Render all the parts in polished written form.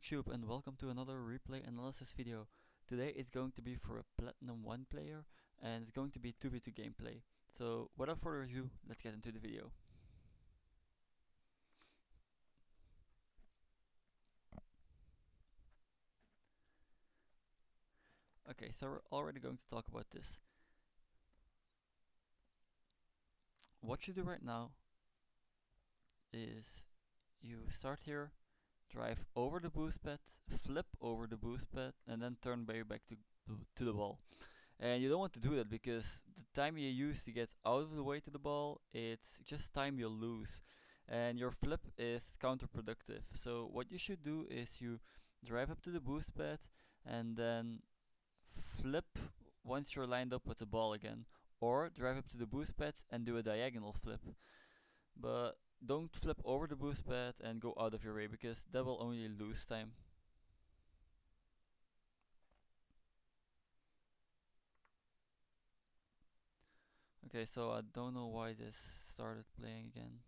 YouTube and welcome to another replay analysis video. Today it's going to be for a Platinum 1 player and it's going to be 2v2 gameplay. So without further ado, let's get into the video. Okay, so we're already going to talk about this. What you do right now is you start here, drive over the boost pad, flip over the boost pad, and then turn way back to the ball. And you don't want to do that because the time you use to get out of the way to the ball, it's just time you'll lose. And your flip is counterproductive. So what you should do is you drive up to the boost pad and then flip once you're lined up with the ball again. Or drive up to the boost pad and do a diagonal flip. But don't flip over the boost pad and go out of your way because that will only lose time. Okay, so I don't know why this started playing again.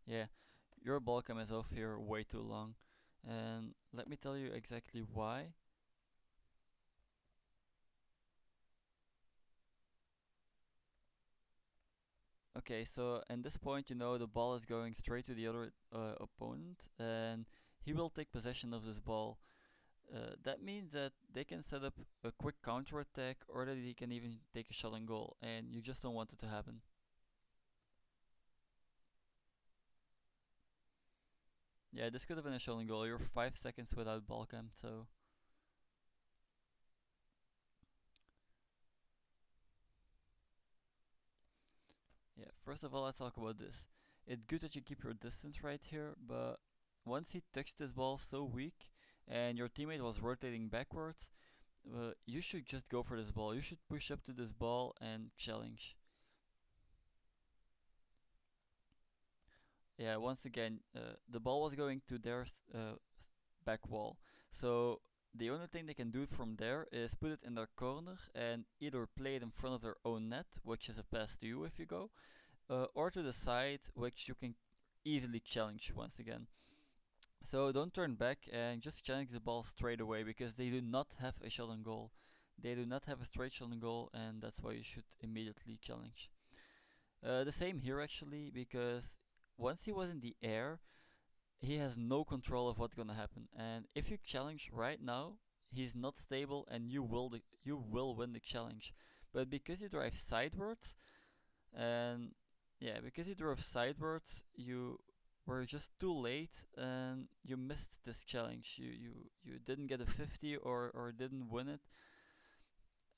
Yeah, your ball cam is off here way too long. And let me tell you exactly why. Okay, so at this point, you know the ball is going straight to the other opponent, and he will take possession of this ball. That means that they can set up a quick counter attack, or that he can even take a shot on goal, and you just don't want it to happen. Yeah, this could have been a shot on goal. You're 5 seconds without ball cam, so. Yeah, first of all, let's talk about this. It's good that you keep your distance right here, but once he touched this ball so weak and your teammate was rotating backwards, you should just go for this ball. You should push up to this ball and challenge. Yeah, once again, the ball was going to their back wall. So the only thing they can do from there is put it in their corner and either play it in front of their own net, which is a pass to you if you go, or to the side, which you can easily challenge once again. So don't turn back and just challenge the ball straight away because they do not have a shot on goal. They do not have a straight shot on goal, and that's why you should immediately challenge. The same here actually, because once he was in the air, he has no control of what's gonna happen. And if you challenge right now, he's not stable, and you will win the challenge. But because you drive sidewards, and yeah, because you drove sidewards, you were just too late and you missed this challenge. You didn't get a 50 or didn't win it,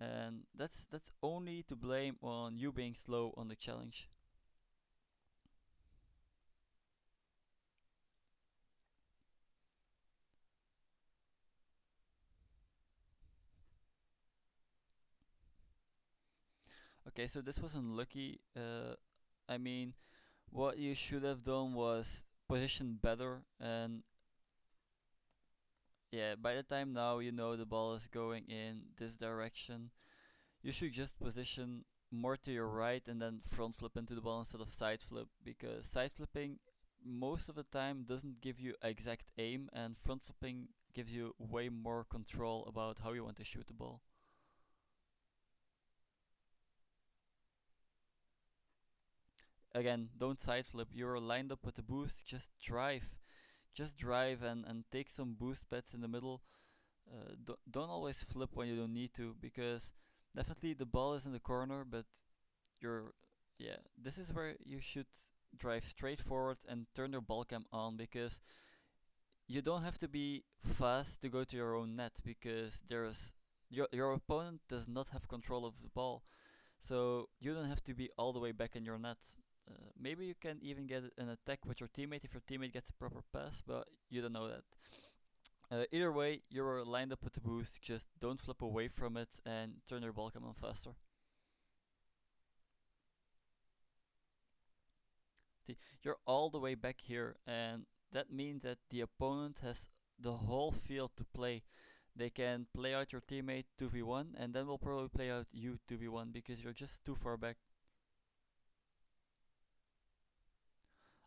and that's only to blame on you being slow on the challenge. Okay, so this was unlucky. I mean, what you should have done was position better, and yeah, by the time now you know the ball is going in this direction, you should just position more to your right and then front flip into the ball instead of side flip, because side flipping most of the time doesn't give you exact aim, and front flipping gives you way more control about how you want to shoot the ball. Again, don't side flip. You're lined up with the boost. Just drive and take some boost pads in the middle. Don't always flip when you don't need to, because definitely the ball is in the corner, but you're yeah. This is where you should drive straight forward and turn your ball cam on, because you don't have to be fast to go to your own net, because your opponent does not have control of the ball, so you don't have to be all the way back in your net. Maybe you can even get an attack with your teammate if your teammate gets a proper pass, but you don't know that. Either way, you're lined up with the boost, just don't flip away from it and turn your ball cam on faster. See, you're all the way back here, and that means that the opponent has the whole field to play. They can play out your teammate 2v1, and then will probably play out you 2v1 because you're just too far back.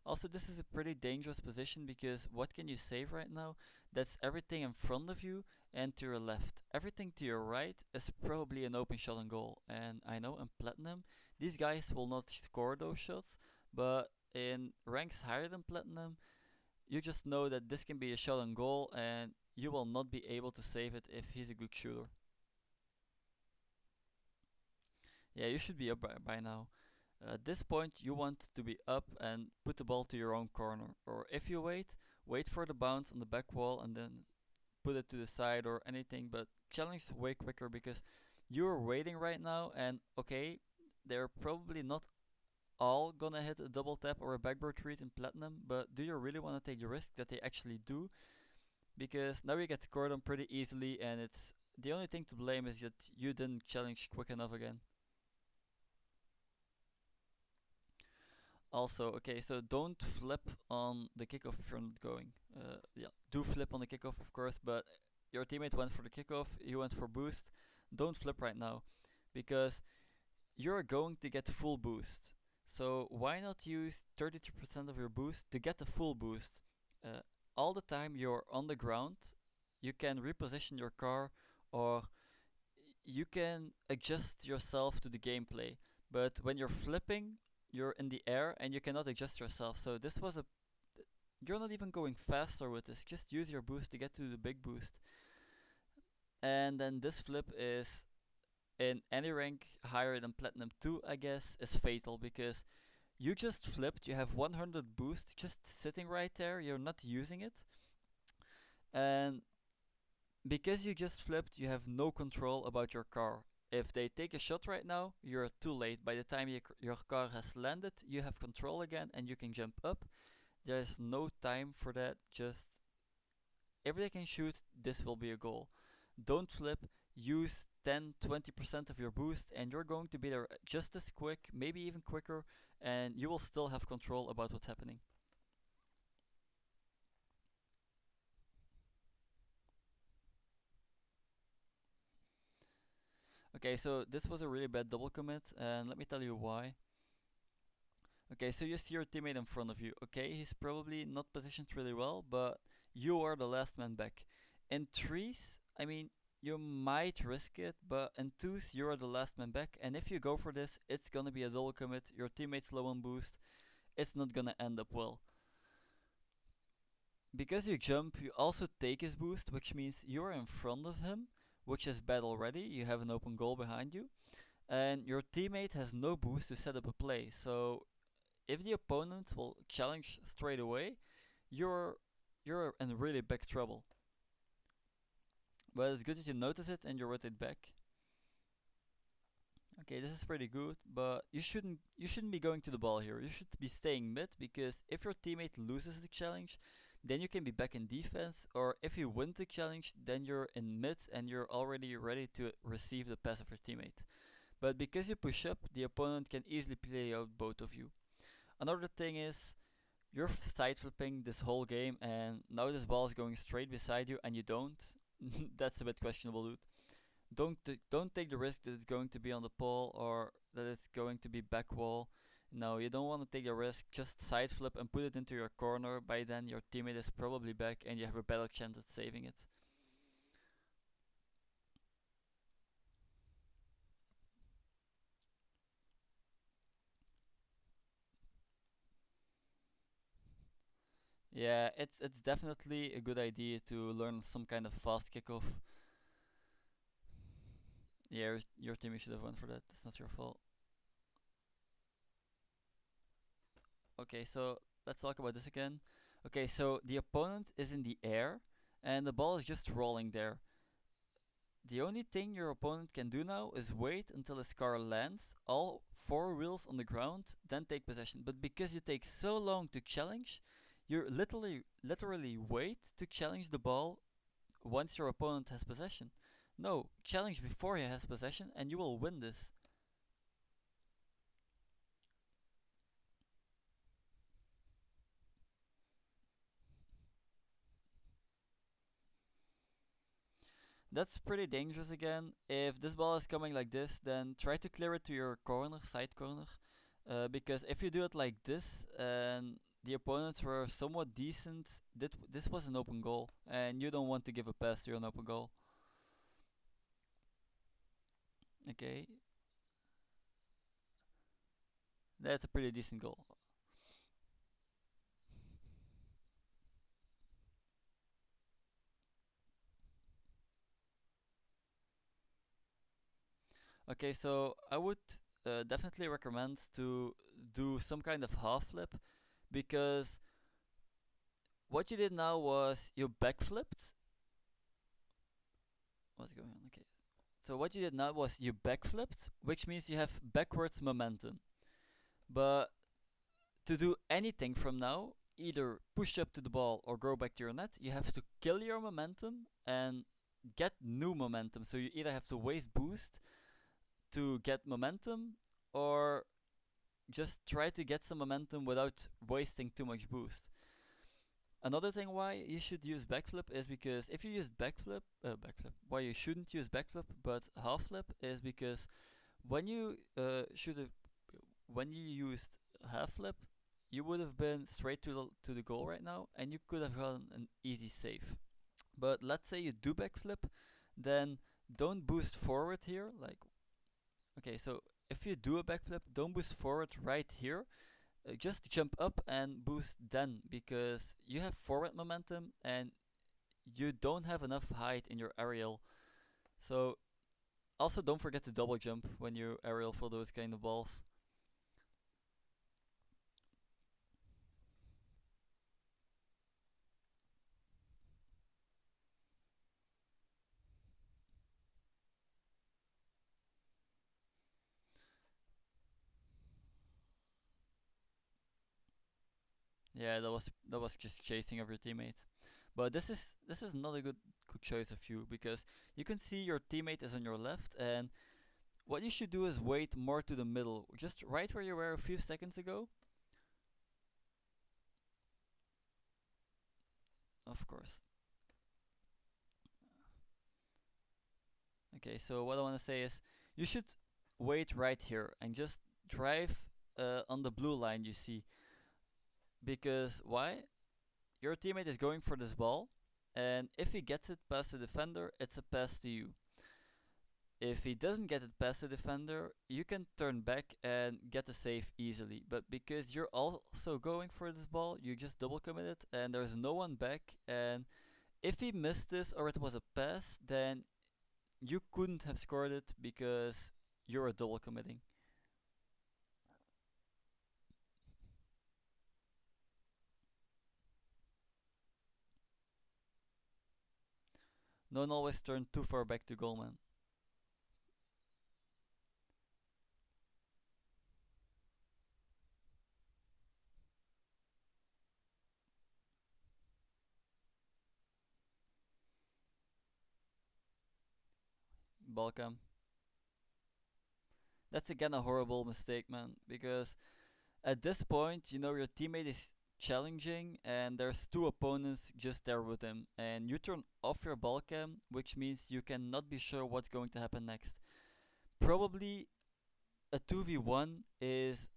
Also, this is a pretty dangerous position because what can you save right now? That's everything in front of you and to your left. Everything to your right is probably an open shot on goal. And I know in Platinum, these guys will not score those shots, but in ranks higher than Platinum, you just know that this can be a shot on goal and you will not be able to save it if he's a good shooter. Yeah, you should be up by now. At this point, you want to be up and put the ball to your own corner. Or if you wait, wait for the bounce on the back wall and then put it to the side or anything. But challenge way quicker because you're waiting right now, and okay, they're probably not all gonna hit a double tap or a backboard read in Platinum, but do you really want to take the risk that they actually do? Because now you get scored on pretty easily, and it's the only thing to blame is that you didn't challenge quick enough again. Also, okay, so don't flip on the kickoff if you're not going. Yeah, do flip on the kickoff, of course, but your teammate went for the kickoff, you went for boost. Don't flip right now, because you're going to get full boost. So why not use 32% of your boost to get the full boost? Uh, all the time you're on the ground, you can reposition your car or you can adjust yourself to the gameplay. But when you're flipping, you're in the air and you cannot adjust yourself. So this was a you're not even going faster with this. Just use your boost to get to the big boost. And then this flip is in any rank higher than Platinum 2, I guess, is fatal because you just flipped, you have 100 boost just sitting right there, you're not using it. And because you just flipped, you have no control about your car. If they take a shot right now, you're too late. By the time your car has landed, you have control again and you can jump up. There's no time for that. Just if they can shoot, this will be a goal. Don't flip. Use 10-20% of your boost, and you're going to be there just as quick, maybe even quicker, and you will still have control about what's happening. Okay, so this was a really bad double commit, and let me tell you why. Okay, so you see your teammate in front of you. Okay, he's probably not positioned really well, but you are the last man back. In threes, I mean, you might risk it, but in twos, you are the last man back, and if you go for this, it's gonna be a double commit. Your teammate's low on boost. It's not gonna end up well. Because you jump, you also take his boost, which means you're in front of him, which is bad already. You have an open goal behind you, and your teammate has no boost to set up a play. So if the opponent will challenge straight away, you're you're in really big trouble. But it's good that you notice it and you rotate back. Okay, this is pretty good, but you shouldn't be going to the ball here. You should be staying mid because if your teammate loses the challenge, then you can be back in defense, or if you win the challenge, then you're in mid and you're already ready to receive the pass of your teammate. But because you push up, the opponent can easily play out both of you. Another thing is you're side flipping this whole game, and now this ball is going straight beside you, and you don't. That's a bit questionable, dude. Don't take the risk that it's going to be on the pole or that it's going to be back wall. No, you don't want to take a risk. Just side flip and put it into your corner. By then, your teammate is probably back, and you have a better chance at saving it. Yeah, it's definitely a good idea to learn some kind of fast kickoff. Yeah, your teammate should have won for that. That's not your fault. Okay, so let's talk about this again. Okay, so the opponent is in the air, and the ball is just rolling there. The only thing your opponent can do now is wait until his car lands, all four wheels on the ground, then take possession. But because you take so long to challenge, you literally wait to challenge the ball once your opponent has possession. No, challenge before he has possession, and you will win this. That's pretty dangerous again. If this ball is coming like this, then try to clear it to your corner, side corner. Because if you do it like this, and the opponents were somewhat decent. This was an open goal, and you don't want to give a pass to an open goal. Okay, that's a pretty decent goal. Okay, so I would definitely recommend to do some kind of half flip because what you did now was you backflipped. What's going on? Okay. So what you did now was you backflipped, which means you have backwards momentum. But to do anything from now, either push up to the ball or go back to your net, you have to kill your momentum and get new momentum. So you either have to waste boost to get momentum or just try to get some momentum without wasting too much boost. Another thing why you should use backflip is because if you use why you shouldn't use backflip but half flip is because when you should have when you used half flip, you would have been straight to the goal right now, and you could have gotten an easy save. But let's say you do backflip, then don't boost forward here. Like, okay, so if you do a backflip, don't boost forward right here. Just jump up and boost then, because you have forward momentum and you don't have enough height in your aerial. So also don't forget to double jump when you aerial for those kind of balls. Yeah, that was just chasing of your teammates. But this is not a good choice of you because you can see your teammate is on your left, and what you should do is wait more to the middle, just right where you were a few seconds ago. Of course. Okay, so what I want to say is you should wait right here and just drive on the blue line you see. Because why? Your teammate is going for this ball, and if he gets it past the defender, it's a pass to you. If he doesn't get it past the defender, you can turn back and get the save easily. But because you're also going for this ball, you just double commit it, and there's no one back. And if he missed this or it was a pass, then you couldn't have scored it because you're a double committing. Don't always turn too far back to goal, man. Balcam. That's again a horrible mistake, man. Because at this point, you know your teammate is challenging, and there's two opponents just there with him, and you turn off your ball cam, which means you cannot be sure what's going to happen next. Probably a 2v1 is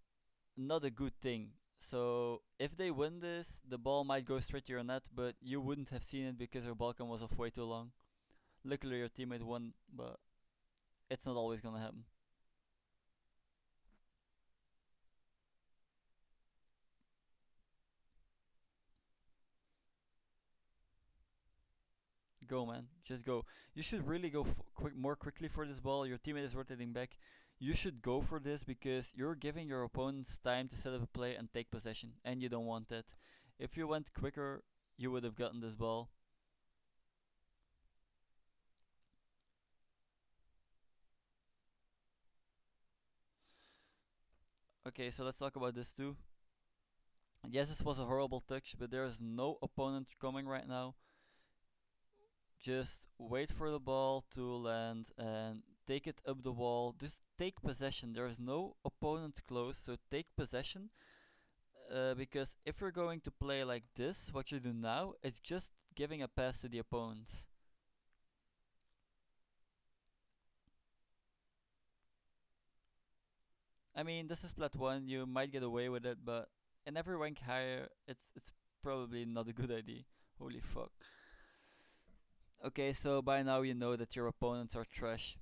not a good thing. So if they win this, the ball might go straight to your net, but you wouldn't have seen it because your ball cam was off way too long. Luckily, your teammate won, but it's not always gonna happen. Go, man. Just go. You should really go more quickly for this ball. Your teammate is rotating back. You should go for this because you're giving your opponents time to set up a play and take possession, and you don't want that. If you went quicker, you would have gotten this ball. Okay, so let's talk about this too. Yes, this was a horrible touch, but there is no opponent coming right now. Just wait for the ball to land and take it up the wall. Just take possession. There is no opponent close, so take possession. Because if you're going to play like this, what you do now is just giving a pass to the opponents. I mean, this is Plat 1, you might get away with it, but in every rank higher, it's probably not a good idea. Holy fuck. Okay, so by now you know that your opponents are trash.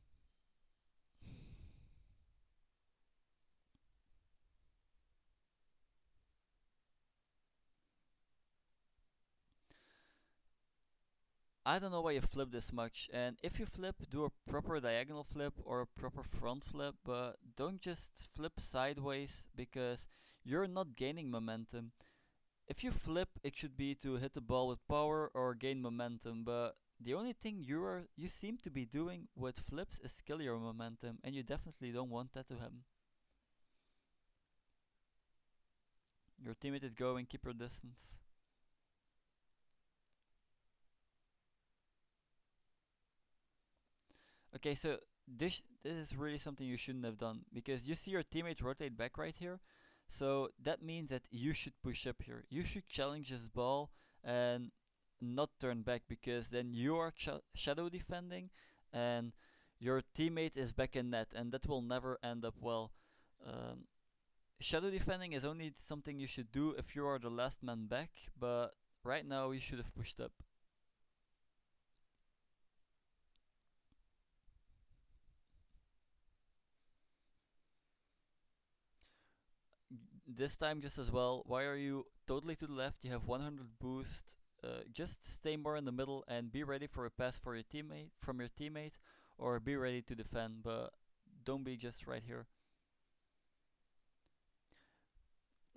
I don't know why you flip this much, and if you flip, do a proper diagonal flip or a proper front flip, but don't just flip sideways because you're not gaining momentum. If you flip, it should be to hit the ball with power or gain momentum, but the only thing you seem to be doing with flips is kill your momentum, and you definitely don't want that to happen. Your teammate is going, keep your distance. Okay, so this is really something you shouldn't have done because you see your teammate rotate back right here. So that means that you should push up here. You should challenge his ball and not turn back because then you are shadow defending and your teammate is back in net and that will never end up well. Um, Shadow defending is only something you should do if you are the last man back, but right now you should have pushed up. This time just as well. Why are you totally to the left? You have 100 boost. Just stay more in the middle and be ready for a pass for your teammate from your teammate, or be ready to defend. But don't be just right here.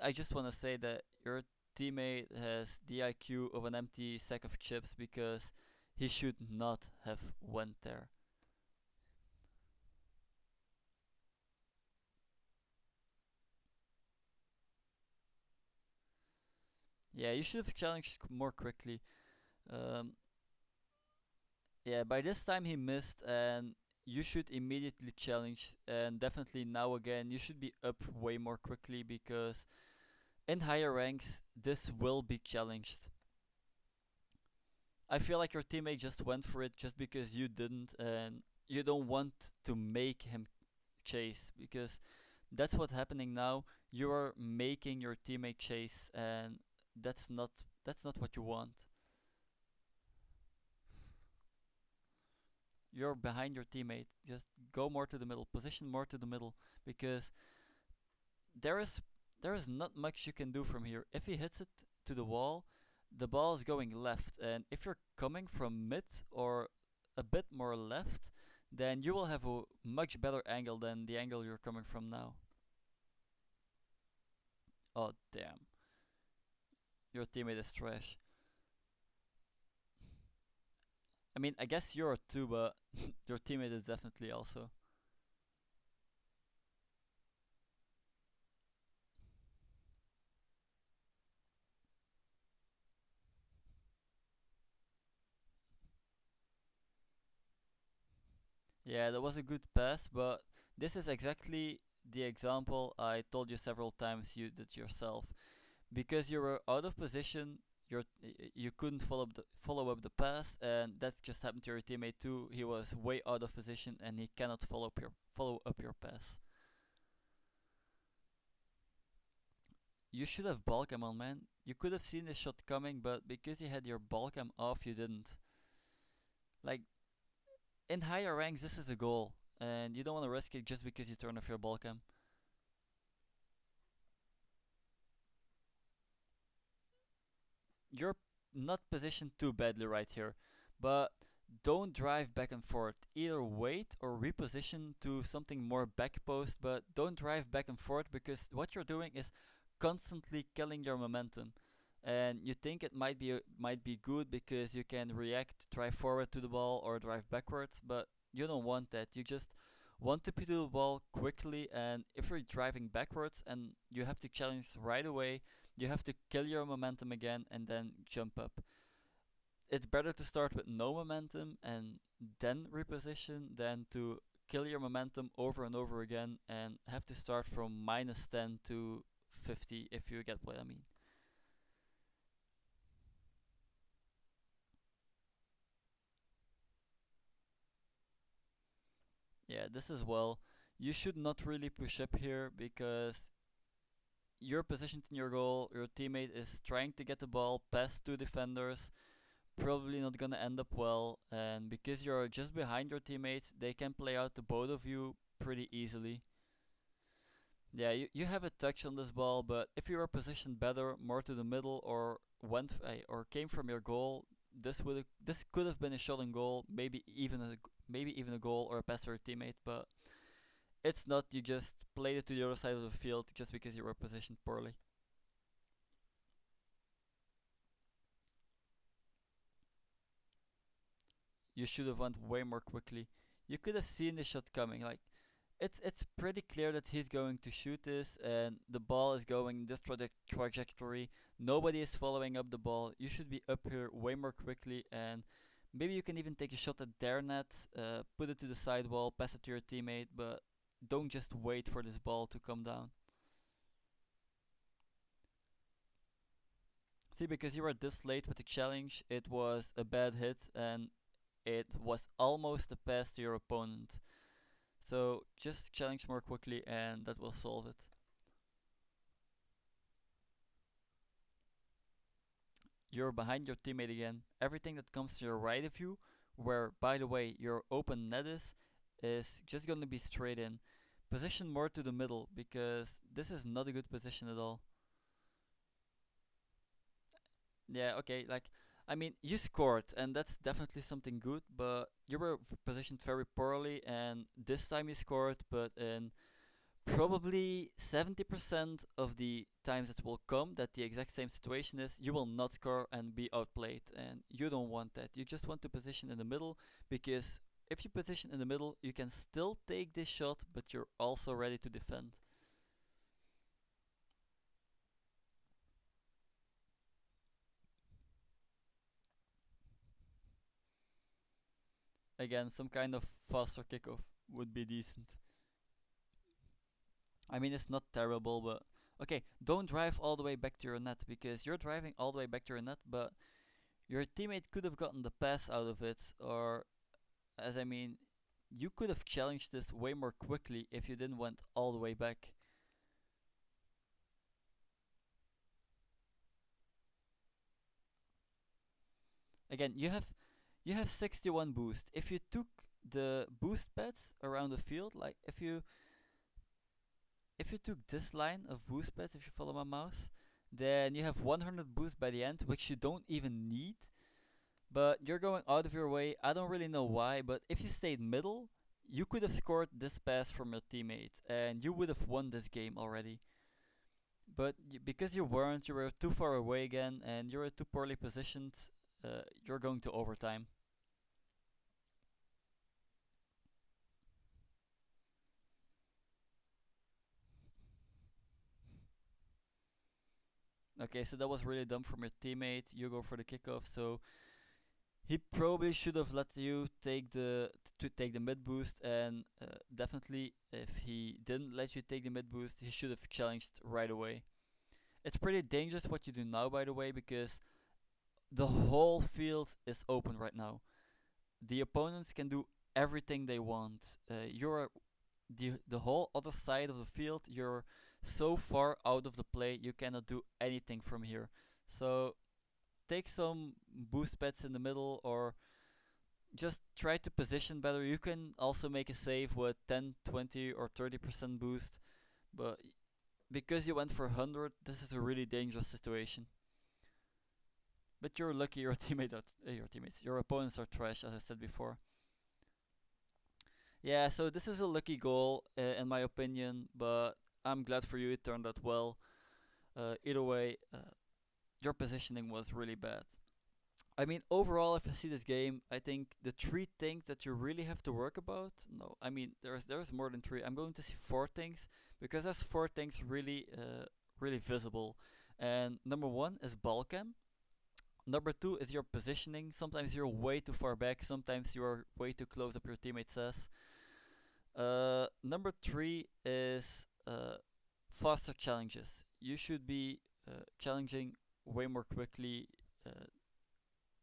I just want to say that your teammate has the IQ of an empty sack of chips because he should not have went there. Yeah, you should have challenged more quickly. Um, Yeah, by this time he missed, and you should immediately challenge. And definitely now again, you should be up way more quickly because in higher ranks, this will be challenged. I feel like your teammate just went for it just because you didn't, and you don't want to make him chase because that's what's happening now. You are making your teammate chase, and that's not that's not what you want. You're behind your teammate. Just go more to the middle, position more to the middle, because there is there is not much you can do from here. If he hits it to the wall, the ball is going left, and if you're coming from mid or a bit more left, then you will have a much better angle than the angle you're coming from now. Oh damn, your teammate is trash. I mean, I guess you're too, but your teammate is definitely also. Yeah, that was a good pass, but this is exactly the example I told you several times you did yourself. Because you were out of position, you couldn't follow up the pass, and that just happened to your teammate too. He was way out of position, and he cannot follow up your pass. You should have ball cam on, man. You could have seen the shot coming, but because you had your ball cam off, you didn't. Like in higher ranks, this is the goal, and you don't want to risk it just because you turn off your ball cam. You're not positioned too badly right here, but don't drive back and forth. Either wait or reposition to something more back post, but don't drive back and forth because what you're doing is constantly killing your momentum. And you think it might be good because you can react, drive forward to the ball or drive backwards, but you don't want that. You just want to put the ball quickly, and if you're driving backwards and you have to challenge right away, you have to kill your momentum again and then jump up. It's better to start with no momentum and then reposition than to kill your momentum over and over again and have to start from minus 10 to 50, if you get what I mean. Yeah, this as well. You should not really push up here because you're positioned in your goal, your teammate is trying to get the ball past two defenders, probably not gonna end up well, and because you're just behind your teammates, they can play out the both of you pretty easily. Yeah, you have a touch on this ball, but if you were positioned better, more to the middle, or or came from your goal, this could have been a shot on goal, maybe even a goal or a pass to your teammate, but it's not. You just played it to the other side of the field just because you were positioned poorly. You should have went way more quickly. You could have seen the shot coming. Like it's pretty clear that he's going to shoot this, and the ball is going this trajectory. Nobody is following up the ball. You should be up here way more quickly, and maybe you can even take a shot at their net, put it to the sidewall, pass it to your teammate, but don't just wait for this ball to come down. See, because you were this late with the challenge, it was a bad hit, and it was almost a pass to your opponent. So just challenge more quickly and that will solve it. You're behind your teammate again. Everything that comes to your right of you, where by the way your open net is just gonna be straight in. Position more to the middle because this is not a good position at all. Yeah, okay, like I mean you scored and that's definitely something good, but you were positioned very poorly and this time you scored, but in probably 70% of the times it will come that the exact same situation is, you will not score and be outplayed. And you don't want that. You just want to position in the middle because if you position in the middle, you can still take this shot, but you're also ready to defend. Again, some kind of faster kickoff would be decent. I mean, it's not terrible, but okay, don't drive all the way back to your net because you're driving all the way back to your net, but your teammate could have gotten the pass out of it, or as I mean, you could have challenged this way more quickly if you didn't went all the way back. Again, you have 61 boost. If you took the boost pads around the field, like if you took this line of boost pads, if you follow my mouse, then you have 100 boost by the end, which you don't even need. But you're going out of your way. I don't really know why, but if you stayed middle, you could have scored this pass from your teammate, and you would have won this game already. But because you weren't, you were too far away again, and you were too poorly positioned. You're going to overtime. Okay, so that was really dumb from your teammate. You go for the kickoff, so he probably should have let you take the mid boost, and definitely if he didn't let you take the mid boost, he should have challenged right away. It's pretty dangerous what you do now, by the way, because the whole field is open right now. The opponents can do everything they want. You're the whole other side of the field. You're so far out of the play, you cannot do anything from here. So take some boost bets in the middle, or just try to position better. You can also make a save with 10, 20, or 30% boost, but because you went for 100, this is a really dangerous situation. But you're lucky your teammates, your opponents are trash, as I said before. Yeah, so this is a lucky goal, in my opinion, but I'm glad for you it turned out well. Either way, your positioning was really bad. I mean, overall, if I see this game, I think the three things that you really have to work about. No, I mean there's more than three. I'm going to see four things because there's four things really visible. And number one is ball cam. Number two is your positioning. Sometimes you're way too far back. Sometimes you're way too close up your teammate says. Number three is faster challenges. You should be challenging way more quickly. Uh,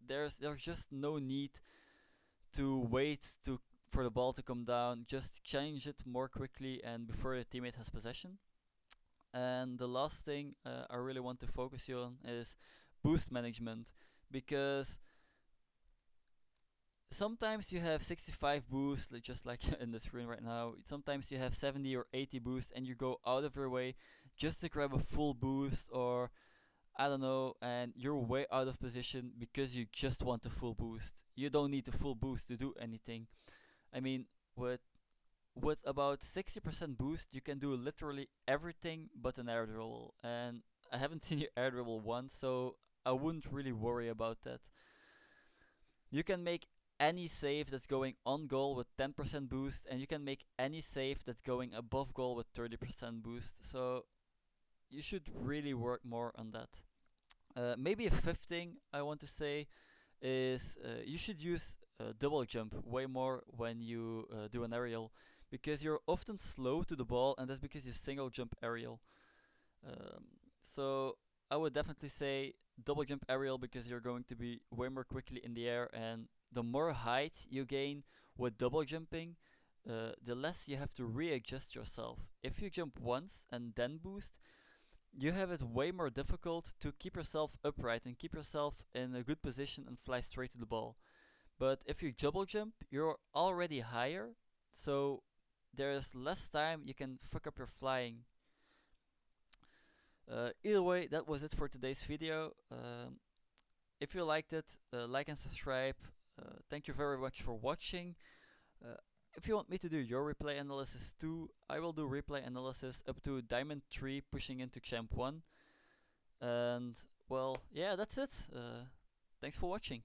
there's just no need to wait for the ball to come down. Just challenge it more quickly and before your teammate has possession. And the last thing I really want to focus you on is boost management, because sometimes you have 65 boost, just like in the screen right now. Sometimes you have 70 or 80 boost, and you go out of your way just to grab a full boost, or I don't know, and you're way out of position because you just want a full boost. You don't need a full boost to do anything. I mean, with with about 60% boost, you can do literally everything but an air dribble. And I haven't seen your air dribble once, so I wouldn't really worry about that. You can make any save that's going on goal with 10% boost, and you can make any save that's going above goal with 30% boost. So you should really work more on that. Maybe a fifth thing I want to say is you should use double jump way more when you do an aerial, because you're often slow to the ball, and that's because you single jump aerial. Um, so I would definitely say double jump aerial, because you're going to be way more quickly in the air, and the more height you gain with double jumping, the less you have to readjust yourself. If you jump once and then boost, you have it way more difficult to keep yourself upright and keep yourself in a good position and fly straight to the ball. But if you double jump, you're already higher, so there's less time you can fuck up your flying. Either way, that was it for today's video. If you liked it, like and subscribe. Thank you very much for watching. Uh, if you want me to do your replay analysis too, I will do replay analysis up to Diamond 3 pushing into Champ 1. And well, yeah, that's it. Thanks for watching.